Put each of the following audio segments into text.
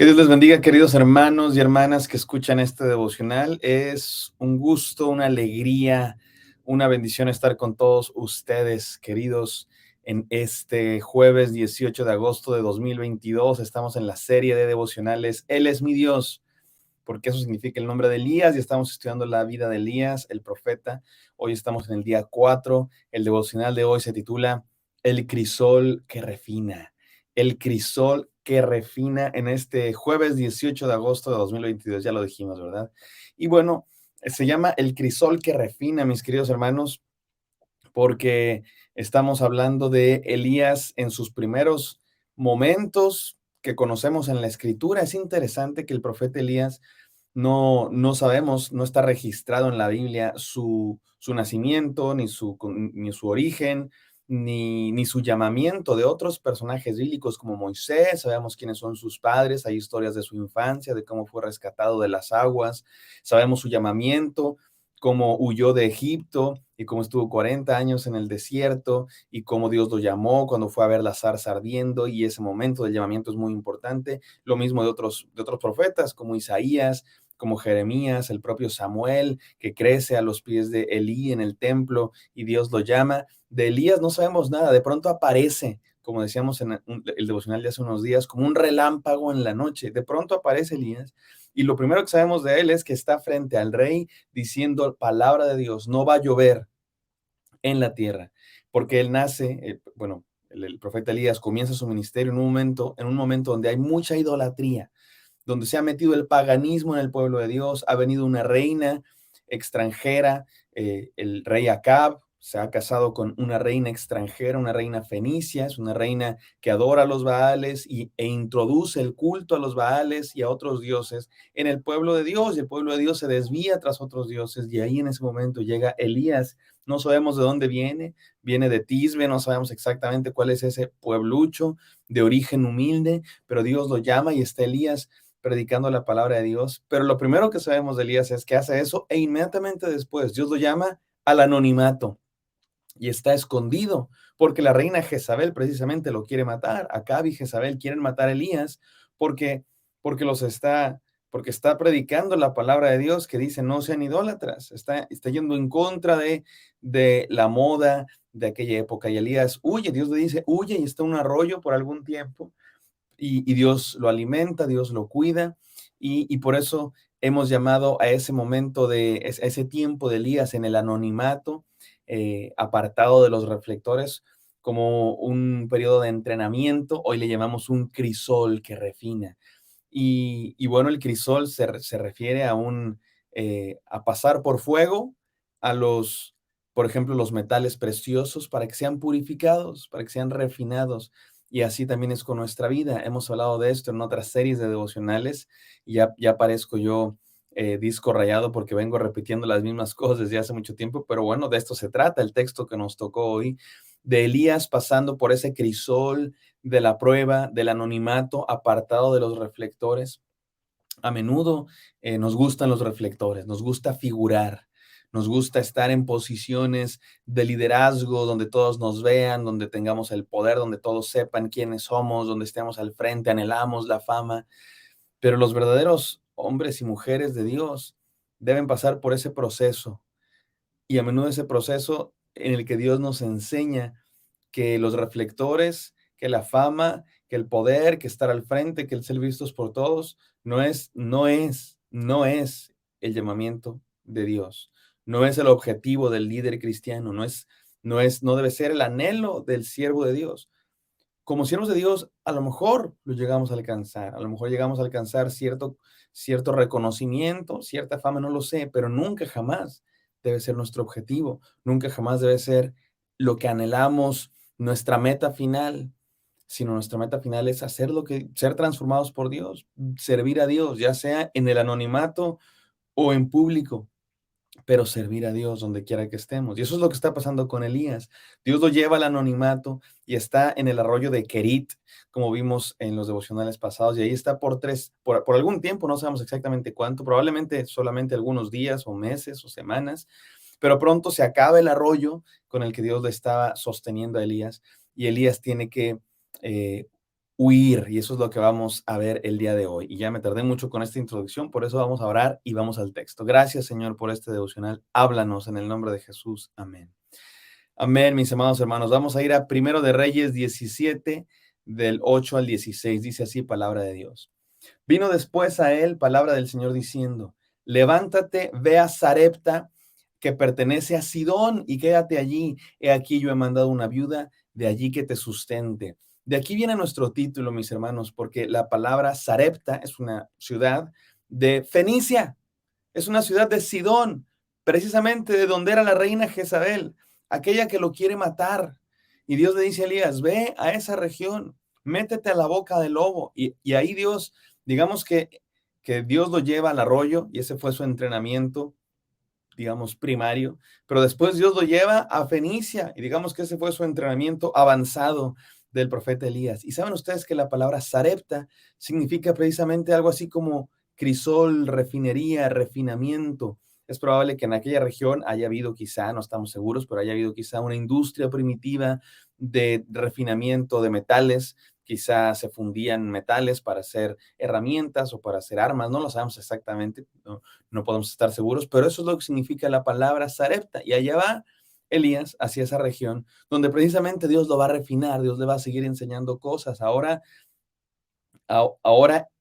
Que Dios les bendiga, queridos hermanos y hermanas que escuchan este devocional. Es un gusto, una alegría, una bendición estar con todos ustedes, queridos, en este jueves 18 de agosto de 2022. Estamos en la serie de devocionales Él es mi Dios, porque eso significa el nombre de Elías, y estamos estudiando la vida de Elías, el profeta. Hoy estamos en el día 4. El devocional de hoy se titula El crisol que refina. El crisol que refina en este jueves 18 de agosto de 2022, ya lo dijimos, ¿verdad? Y bueno, se llama El crisol que refina, mis queridos hermanos, porque estamos hablando de Elías en sus primeros momentos que conocemos en la escritura. Es interesante que el profeta Elías no sabemos, no está registrado en la Biblia su nacimiento, ni su origen, ni su llamamiento. De otros personajes bíblicos como Moisés, sabemos quiénes son sus padres, hay historias de su infancia, de cómo fue rescatado de las aguas, sabemos su llamamiento, cómo huyó de Egipto y cómo estuvo 40 años en el desierto y cómo Dios lo llamó cuando fue a ver la zarza ardiendo, y ese momento del llamamiento es muy importante. Lo mismo de otros profetas como Isaías, como Jeremías, el propio Samuel, que crece a los pies de Elí en el templo y Dios lo llama. De Elías no sabemos nada, de pronto aparece, como decíamos en el devocional de hace unos días, como un relámpago en la noche. De pronto aparece Elías y lo primero que sabemos de él es que está frente al rey diciendo palabra de Dios: no va a llover en la tierra, porque él nace, bueno, el profeta Elías comienza su ministerio en un momento donde hay mucha idolatría, donde se ha metido el paganismo en el pueblo de Dios. Ha venido una reina extranjera, el rey Acab se ha casado con una reina extranjera, una reina fenicia, es una reina que adora a los Baales e introduce el culto a los Baales y a otros dioses en el pueblo de Dios, y el pueblo de Dios se desvía tras otros dioses, y ahí en ese momento llega Elías. No sabemos de dónde viene de Tisbe, no sabemos exactamente cuál es ese pueblucho de origen humilde, pero Dios lo llama y está Elías predicando la palabra de Dios. Pero lo primero que sabemos de Elías es que hace eso e inmediatamente después Dios lo llama al anonimato y está escondido, porque la reina Jezabel precisamente lo quiere matar. Acab y Jezabel quieren matar a Elías porque, porque los está, porque está predicando la palabra de Dios que dice no sean idólatras. Está yendo en contra de la moda de aquella época, y Elías huye. Dios le dice huye, y está en un arroyo por algún tiempo, y Dios lo alimenta, Dios lo cuida, y por eso hemos llamado a ese momento, a ese tiempo de Elías en el anonimato, apartado de los reflectores, como un periodo de entrenamiento. Hoy le llamamos un crisol que refina. Y bueno, el crisol se refiere a pasar por fuego a por ejemplo, los metales preciosos, para que sean purificados, para que sean refinados. Y así también es con nuestra vida. Hemos hablado de esto en otras series de devocionales, y ya parezco yo disco rayado porque vengo repitiendo las mismas cosas desde hace mucho tiempo, pero bueno, de esto se trata el texto que nos tocó hoy, de Elías pasando por ese crisol de la prueba, del anonimato, apartado de los reflectores. A menudo nos gustan los reflectores, nos gusta figurar, nos gusta estar en posiciones de liderazgo donde todos nos vean, donde tengamos el poder, donde todos sepan quiénes somos, donde estemos al frente, anhelamos la fama. Pero los verdaderos hombres y mujeres de Dios deben pasar por ese proceso, y a menudo ese proceso en el que Dios nos enseña que los reflectores, que la fama, que el poder, que estar al frente, que el ser vistos por todos, no es el llamamiento de Dios. No es el objetivo del líder cristiano, no debe ser el anhelo del siervo de Dios. Como siervos de Dios, a lo mejor lo llegamos a alcanzar, a lo mejor llegamos a alcanzar cierto reconocimiento, cierta fama, no lo sé, pero nunca jamás debe ser nuestro objetivo, nunca jamás debe ser lo que anhelamos, nuestra meta final, sino nuestra meta final es ser transformados por Dios, servir a Dios, ya sea en el anonimato o en público, pero servir a Dios donde quiera que estemos. Y eso es lo que está pasando con Elías. Dios lo lleva al anonimato y está en el arroyo de Kerit, como vimos en los devocionales pasados, y ahí está por algún tiempo, no sabemos exactamente cuánto, probablemente solamente algunos días o meses o semanas, pero pronto se acaba el arroyo con el que Dios le estaba sosteniendo a Elías, y Elías tiene que eh, huir. Y eso es lo que vamos a ver el día de hoy. Y ya me tardé mucho con esta introducción, por eso vamos a orar y vamos al texto. Gracias, Señor, por este devocional. Háblanos en el nombre de Jesús. Amén. Amén, mis amados hermanos. Vamos a ir a Primero de Reyes 17, del 8 al 16. Dice así, palabra de Dios. Vino después a él palabra del Señor diciendo, levántate, ve a Sarepta, que pertenece a Sidón, y quédate allí. He aquí yo he mandado una viuda de allí que te sustente. De aquí viene nuestro título, mis hermanos, porque la palabra Sarepta es una ciudad de Fenicia, es una ciudad de Sidón, precisamente de donde era la reina Jezabel, aquella que lo quiere matar. Y Dios le dice a Elías, ve a esa región, métete a la boca del lobo. Y ahí Dios, digamos que Dios lo lleva al arroyo, y ese fue su entrenamiento, digamos, primario, pero después Dios lo lleva a Fenicia, y digamos que ese fue su entrenamiento avanzado del profeta Elías. Y saben ustedes que la palabra Sarepta significa precisamente algo así como crisol, refinería, refinamiento. Es probable que en aquella región haya habido quizá, no estamos seguros, pero haya habido quizá una industria primitiva de refinamiento de metales. Quizá se fundían metales para hacer herramientas o para hacer armas, no lo sabemos exactamente, no podemos estar seguros, pero eso es lo que significa la palabra Sarepta. Y allá va Elías hacia esa región, donde precisamente Dios lo va a refinar, Dios le va a seguir enseñando cosas. Ahora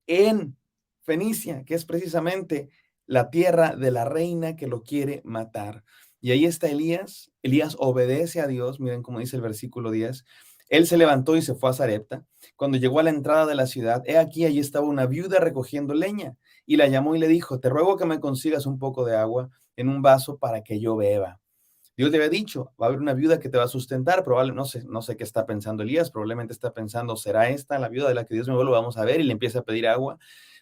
en Fenicia, que es precisamente la tierra de la reina que lo quiere matar. Y ahí está Elías. Elías obedece a Dios. Miren cómo dice el versículo 10. Él se levantó y se fue a Sarepta. Cuando llegó a la entrada de la ciudad, he aquí, allí estaba una viuda recogiendo leña. Y la llamó y le dijo, te ruego que me consigas un poco de agua en un vaso para que yo beba. Dios le había dicho, va a haber una viuda que te va a sustentar, probablemente, no sé qué está pensando Elías, probablemente está pensando, ¿será esta la viuda de la que Dios me habló? Vamos a ver, y le empieza a pedir agua.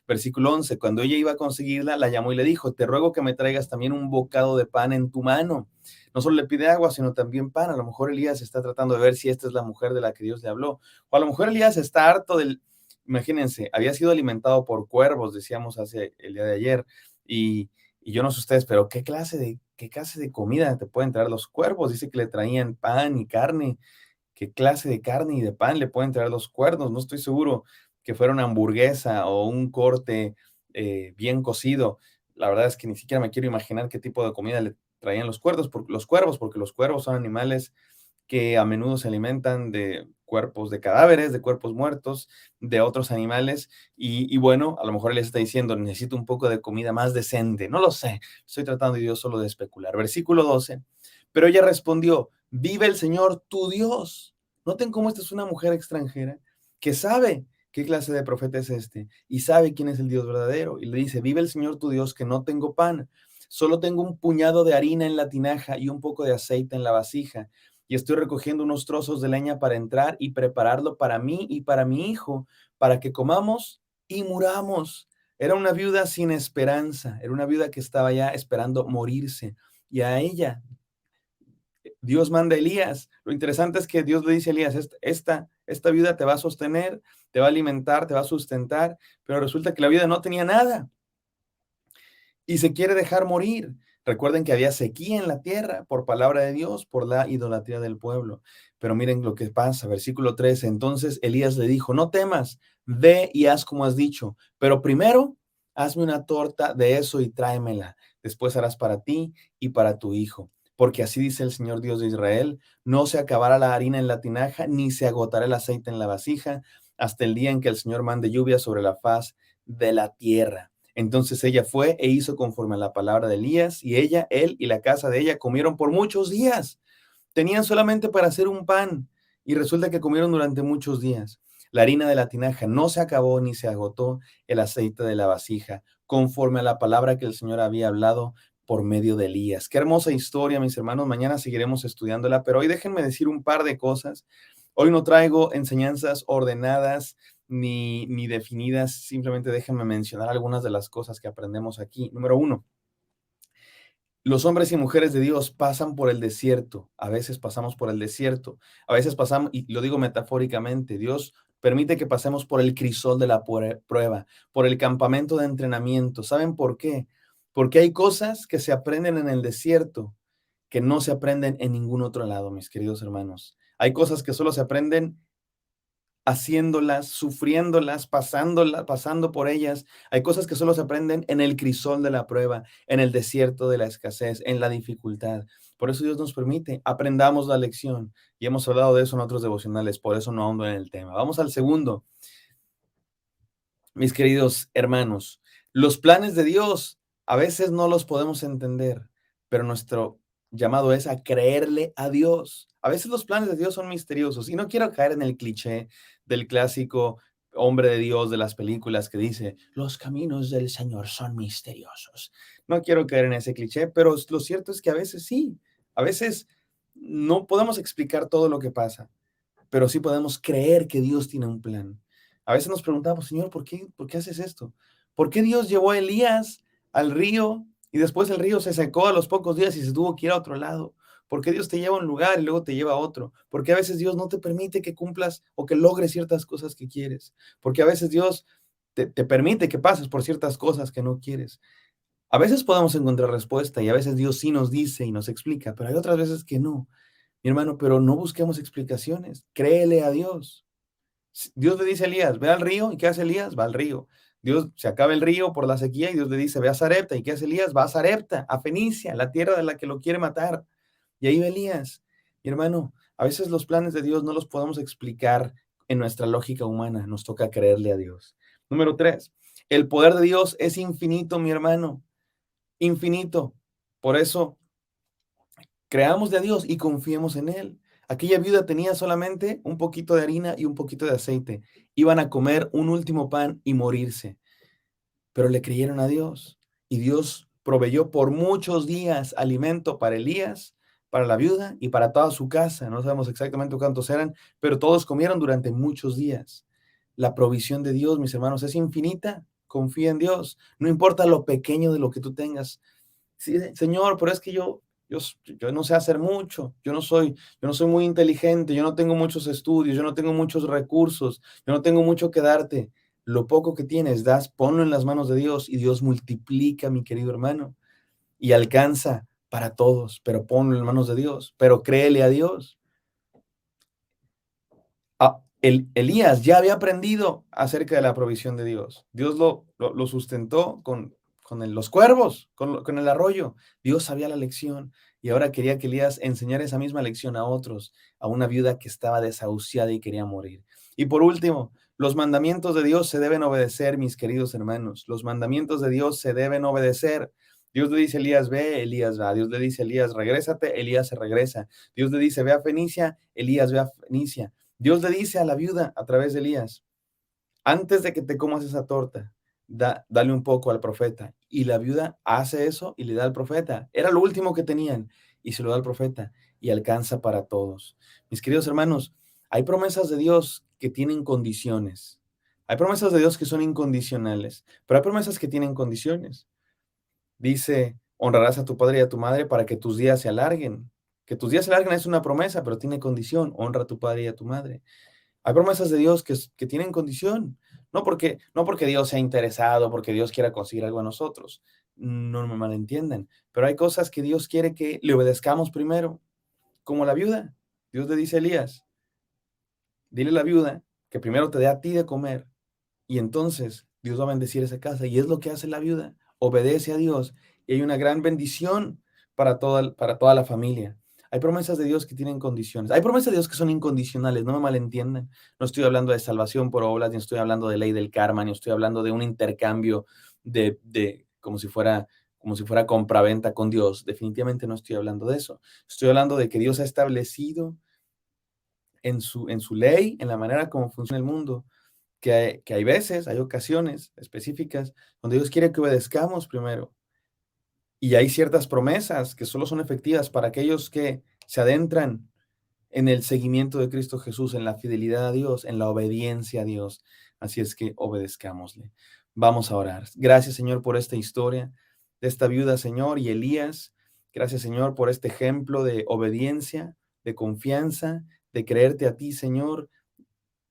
Versículo 11, cuando ella iba a conseguirla, la llamó y le dijo, te ruego que me traigas también un bocado de pan en tu mano. No solo le pide agua, sino también pan. A lo mejor Elías está tratando de ver si esta es la mujer de la que Dios le habló. O a lo mejor Elías está harto imagínense, había sido alimentado por cuervos, decíamos hace el día de ayer, y yo no sé ustedes, pero ¿qué clase de comida te pueden traer los cuervos? Dice que le traían pan y carne. ¿Qué clase de carne y de pan le pueden traer los cuervos? No estoy seguro que fuera una hamburguesa o un corte bien cocido. La verdad es que ni siquiera me quiero imaginar qué tipo de comida le traían porque los cuervos son animales que a menudo se alimentan de cuerpos de cadáveres, de cuerpos muertos, de otros animales. Y bueno, a lo mejor él está diciendo, necesito un poco de comida más decente. No lo sé, estoy tratando yo solo de especular. Versículo 12. Pero ella respondió, vive el Señor tu Dios. Noten cómo esta es una mujer extranjera que sabe qué clase de profeta es este y sabe quién es el Dios verdadero. Y le dice, vive el Señor tu Dios, que no tengo pan, solo tengo un puñado de harina en la tinaja y un poco de aceite en la vasija, y estoy recogiendo unos trozos de leña para entrar y prepararlo para mí y para mi hijo, para que comamos y muramos. Era una viuda sin esperanza, era una viuda que estaba ya esperando morirse, y a ella Dios manda a Elías. Lo interesante es que Dios le dice a Elías, esta viuda te va a sostener, te va a alimentar, te va a sustentar, pero resulta que la viuda no tenía nada y se quiere dejar morir. Recuerden que había sequía en la tierra por palabra de Dios, por la idolatría del pueblo. Pero miren lo que pasa, versículo 13. Entonces Elías le dijo, no temas, ve y haz como has dicho, pero primero hazme una torta de eso y tráemela. Después harás para ti y para tu hijo. Porque así dice el Señor Dios de Israel, no se acabará la harina en la tinaja, ni se agotará el aceite en la vasija, hasta el día en que el Señor mande lluvia sobre la faz de la tierra. Entonces ella fue e hizo conforme a la palabra de Elías, y ella, él y la casa de ella comieron por muchos días. Tenían solamente para hacer un pan, y resulta que comieron durante muchos días. La harina de la tinaja no se acabó ni se agotó el aceite de la vasija, conforme a la palabra que el Señor había hablado por medio de Elías. Qué hermosa historia, mis hermanos. Mañana seguiremos estudiándola, pero hoy déjenme decir un par de cosas. Hoy no traigo enseñanzas ordenadas ni definidas, simplemente déjenme mencionar algunas de las cosas que aprendemos aquí. Número uno, los hombres y mujeres de Dios pasan por el desierto. A veces pasamos por el desierto, a veces pasamos, y lo digo metafóricamente, Dios permite que pasemos por el crisol de la prueba, por el campamento de entrenamiento. ¿Saben por qué? Porque hay cosas que se aprenden en el desierto que no se aprenden en ningún otro lado, mis queridos hermanos. Hay cosas que solo se aprenden haciéndolas, sufriéndolas, pasando por ellas. Hay cosas que solo se aprenden en el crisol de la prueba, en el desierto de la escasez, en la dificultad. Por eso Dios nos permite, aprendamos la lección. Y hemos hablado de eso en otros devocionales, por eso no ahondo en el tema. Vamos al segundo, mis queridos hermanos. Los planes de Dios a veces no los podemos entender, pero nuestro llamado es a creerle a Dios. A veces los planes de Dios son misteriosos y no quiero caer en el cliché del clásico hombre de Dios de las películas que dice, los caminos del Señor son misteriosos. No quiero caer en ese cliché, pero lo cierto es que a veces sí, a veces no podemos explicar todo lo que pasa, pero sí podemos creer que Dios tiene un plan. A veces nos preguntamos, Señor, ¿por qué haces esto? ¿Por qué Dios llevó a Elías al río y después el río se secó a los pocos días y se tuvo que ir a otro lado? ¿Por qué Dios te lleva a un lugar y luego te lleva a otro? ¿Por qué a veces Dios no te permite que cumplas o que logres ciertas cosas que quieres? Porque a veces Dios te permite que pases por ciertas cosas que no quieres. A veces podemos encontrar respuesta y a veces Dios sí nos dice y nos explica, pero hay otras veces que no. Mi hermano, pero no busquemos explicaciones, créele a Dios. Dios le dice a Elías, ve al río, ¿y qué hace Elías? Va al río. Dios se acaba el río por la sequía y Dios le dice, ve a Sarepta, ¿y qué hace Elías? Va a Sarepta, a Fenicia, la tierra de la que lo quiere matar. Y ahí va Elías. Mi hermano, a veces los planes de Dios no los podemos explicar en nuestra lógica humana, nos toca creerle a Dios. Número 3, el poder de Dios es infinito, mi hermano, infinito. Por eso creamos de Dios y confiemos en Él. Aquella viuda tenía solamente un poquito de harina y un poquito de aceite. Iban a comer un último pan y morirse, pero le creyeron a Dios. Y Dios proveyó por muchos días alimento para Elías, para la viuda y para toda su casa. No sabemos exactamente cuántos eran, pero todos comieron durante muchos días. La provisión de Dios, mis hermanos, es infinita. Confía en Dios. No importa lo pequeño de lo que tú tengas. Sí, señor, pero es que yo no sé hacer mucho, yo no soy muy inteligente, yo no tengo muchos estudios, yo no tengo muchos recursos, yo no tengo mucho que darte. Lo poco que tienes, ponlo en las manos de Dios y Dios multiplica, mi querido hermano, y alcanza para todos, pero ponlo en las manos de Dios, pero créele a Dios. Elías ya había aprendido acerca de la provisión de Dios. Dios lo sustentó con los cuervos, con el arroyo. Dios sabía la lección y ahora quería que Elías enseñara esa misma lección a otros, a una viuda que estaba desahuciada y quería morir. Y por último, los mandamientos de Dios se deben obedecer, mis queridos hermanos. Los mandamientos de Dios se deben obedecer. Dios le dice a Elías, ve, Elías va. Dios le dice a Elías, regrésate, Elías se regresa. Dios le dice, ve a Fenicia, Elías ve a Fenicia. Dios le dice a la viuda a través de Elías, antes de que te comas esa torta, dale un poco al profeta. Y la viuda hace eso y le da al profeta. Era lo último que tenían y se lo da al profeta y alcanza para todos. Mis queridos hermanos, hay promesas de Dios que tienen condiciones. Hay promesas de Dios que son incondicionales, pero hay promesas que tienen condiciones. Dice, honrarás a tu padre y a tu madre para que tus días se alarguen. Que tus días se alarguen es una promesa, pero tiene condición. Honra a tu padre y a tu madre. Hay promesas de Dios que tienen condición. No porque Dios sea interesado, porque Dios quiera conseguir algo a nosotros. No me malentiendan. Pero hay cosas que Dios quiere que le obedezcamos primero. Como la viuda. Dios le dice a Elías, dile a la viuda que primero te dé a ti de comer y entonces Dios va a bendecir esa casa. Y es lo que hace la viuda. Obedece a Dios y hay una gran bendición para toda la familia. Hay promesas de Dios que tienen condiciones. Hay promesas de Dios que son incondicionales, no me malentiendan. No estoy hablando de salvación por obras, ni estoy hablando de ley del karma, ni estoy hablando de un intercambio como si fuera compraventa con Dios. Definitivamente no estoy hablando de eso. Estoy hablando de que Dios ha establecido en su ley, en la manera como funciona el mundo, que hay veces, hay ocasiones específicas donde Dios quiere que obedezcamos primero. Y hay ciertas promesas que solo son efectivas para aquellos que se adentran en el seguimiento de Cristo Jesús, en la fidelidad a Dios, en la obediencia a Dios. Así es que obedezcámosle. Vamos a orar. Gracias, Señor, por esta historia de esta viuda, Señor, y Elías. Gracias, Señor, por este ejemplo de obediencia, de confianza, de creerte a ti, Señor,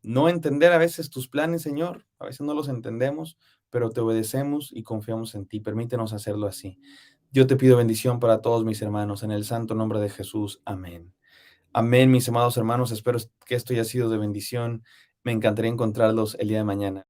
no entender a veces tus planes, Señor, a veces no los entendemos, pero te obedecemos y confiamos en ti. Permítenos hacerlo así. Yo te pido bendición para todos mis hermanos, en el santo nombre de Jesús. Amén. Amén, mis amados hermanos. Espero que esto haya sido de bendición. Me encantaría encontrarlos el día de mañana.